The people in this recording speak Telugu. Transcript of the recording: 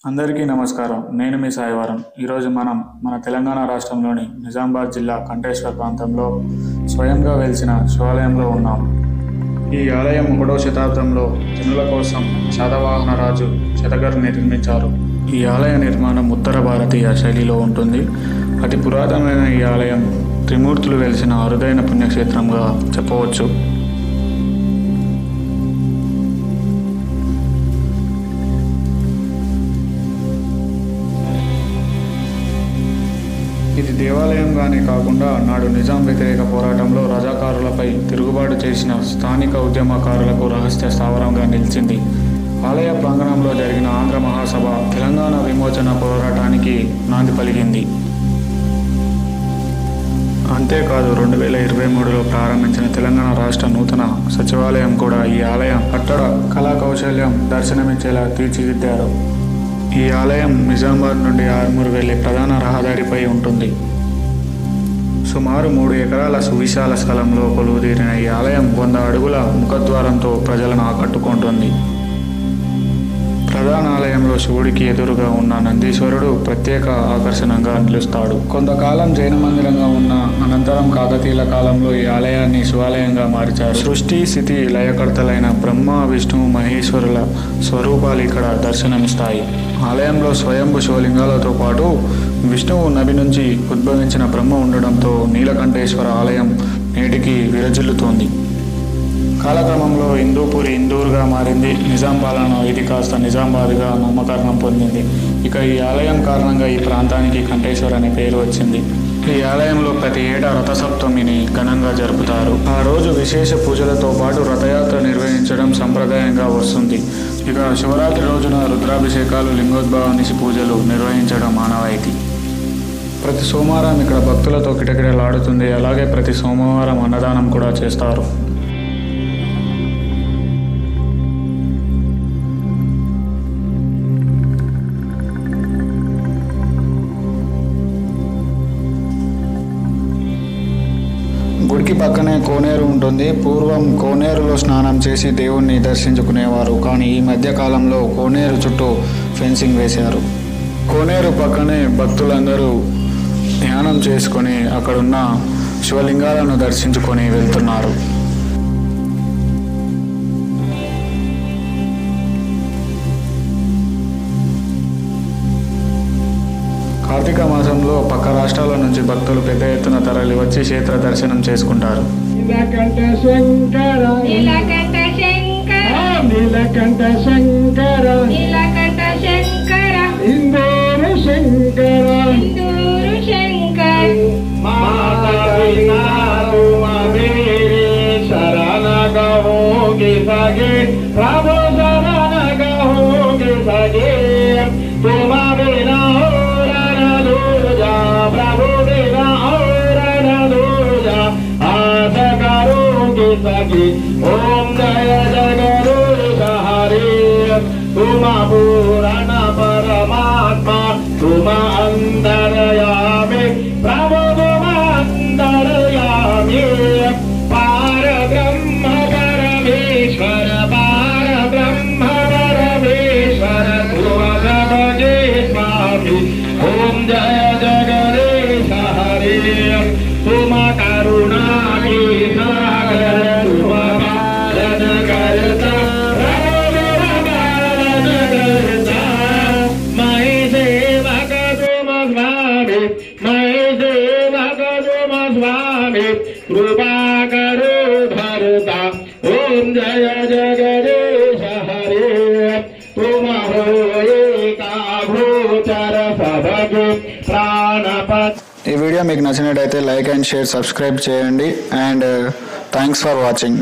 అందరికీ నమస్కారం. నేను మీ సాయివారం. ఈరోజు మన తెలంగాణ రాష్ట్రంలోని నిజామాబాద్ జిల్లా కంఠేశ్వర ప్రాంతంలో స్వయంగా వెలిసిన శివాలయంలో ఉన్నాం. ఈ ఆలయం 1వ శతాబ్దంలో జనుల కోసం శాతవాహన రాజు శతఘర్ నిర్మించారు. ఈ ఆలయ నిర్మాణం ఉత్తర భారతీయ శైలిలో ఉంటుంది. అతి పురాతనమైన ఈ ఆలయం త్రిమూర్తులు వెలిసిన అరుదైన పుణ్యక్షేత్రంగా చెప్పవచ్చు. ఇది దేవాలయంగానే కాకుండా నాడు నిజాం వ్యతిరేక పోరాటంలో రజాకారులపై తిరుగుబాటు చేసిన స్థానిక ఉద్యమకారులకు రహస్య స్థావరంగా నిలిచింది. ఆలయ ప్రాంగణంలో జరిగిన ఆంధ్ర మహాసభ తెలంగాణ విమోచన పోరాటానికి నాంది పలికింది. అంతేకాదు 2023లో ప్రారంభించిన తెలంగాణ రాష్ట్ర నూతన సచివాలయం కూడా ఈ ఆలయం కట్టడ కళా కౌశల్యం దర్శనమిచ్చేలా తీర్చిదిద్దారు. ఈ ఆలయం నిజామాబాద్ నుండి ఆర్మూర్ వెళ్లే ప్రధాన రహదారిపై ఉంటుంది. సుమారు 3 ఎకరాల సువిశాల స్థలంలో కొలువుదీరిన ఈ ఆలయం 100 అడుగుల ముఖద్వారంతో ప్రజలను ఆకట్టుకుంటుంది. ప్రధాన ఆలయంలో శివుడికి ఎదురుగా ఉన్న నందీశ్వరుడు ప్రత్యేక ఆకర్షణగా నిలుస్తాడు. కొంతకాలం జైన మందిరంగా ఉన్న అనంతరం కాకతీయుల కాలంలో ఈ ఆలయాన్ని శివాలయంగా మార్చారు. సృష్టి స్థితి లయకర్తలైన బ్రహ్మ విష్ణు మహేశ్వరుల స్వరూపాలు ఇక్కడ దర్శనమిస్తాయి. ఆలయంలో స్వయంభు శివలింగాలతో పాటు విష్ణువు నభి నుంచి ఉద్భవించిన బ్రహ్మ ఉండడంతో నీలకంఠేశ్వర ఆలయం నేటికి విరజిల్లుతోంది. కాలక్రమంలో హిందూపురి ఇందూరుగా మారింది. నిజాం పాలన ఇది కాస్త నిజామాబాద్గా నామకరణం పొందింది. ఇక ఈ ఆలయం కారణంగా ఈ ప్రాంతానికి కంఠేశ్వర్ అనే పేరు వచ్చింది. ఈ ఆలయంలో ప్రతి ఏటా రథసప్తమిని ఘనంగా జరుపుతారు. ఆ రోజు విశేష పూజలతో పాటు రథయాత్ర నిర్వహించడం సంప్రదాయంగా వస్తుంది. ఇక శివరాత్రి రోజున రుద్రాభిషేకాలు, లింగోద్భవ నిశి పూజలు నిర్వహించడం ఆనవాయితీ. ప్రతి సోమవారం ఇక్కడ భక్తులతో కిటకిటలాడుతుంది. అలాగే ప్రతి సోమవారం అన్నదానం కూడా చేస్తారు. గుడికి పక్కనే కోనేరు ఉంటుంది. పూర్వం కోనేరులో స్నానం చేసి దేవుణ్ణి దర్శించుకునేవారు. కానీ ఈ మధ్య కాలంలో కోనేరు చుట్టూ ఫెన్సింగ్ వేశారు. కోనేరు పక్కనే భక్తులందరూ ధ్యానం చేసుకొని అక్కడున్న శివలింగాలను దర్శించుకొని వెళ్తున్నారు. కార్తీక మాసంలో పక్క రాష్ట్రాల నుంచి భక్తులు పెద్ద ఎత్తున తరలి వచ్చి క్షేత్ర దర్శనం చేసుకుంటారు. నీలకంఠ శంకర నీలకంఠ శంకర నీలకంఠ శంకర నీలకంఠ శంకర ఇందూరు శంకర ఇందూరు శంకర మాతా పితా మేరే శరణ గహోగే సగే ప్రభు శరణ గహోగే సగే తుమా బినా प्रभु देवा और दूजा आस करोगे सखी ओम जय जगदीश हरे तुम पूर्ण परमात्मा तुम अंतर्यामी प्रभु तुम अंतर्यामी पार ब्रह्म परमेश्वर पार ब्रह्म परमेश्वर तुम सबके स्वामी ओम जय तुम करुणा की सागर तुम पालन करता पालन करता मैं सेवक तुम स्वामी मैं सेवक तुम स्वामी कृपा करो भरता ओम जय जगदीश हरे तुम हो एका भूचर सबके प्राणपत. ఈ వీడియో మీకు నచ్చినట్టయితే లైక్ అండ్ షేర్, సబ్స్క్రైబ్ చేయండి. And thanks for watching.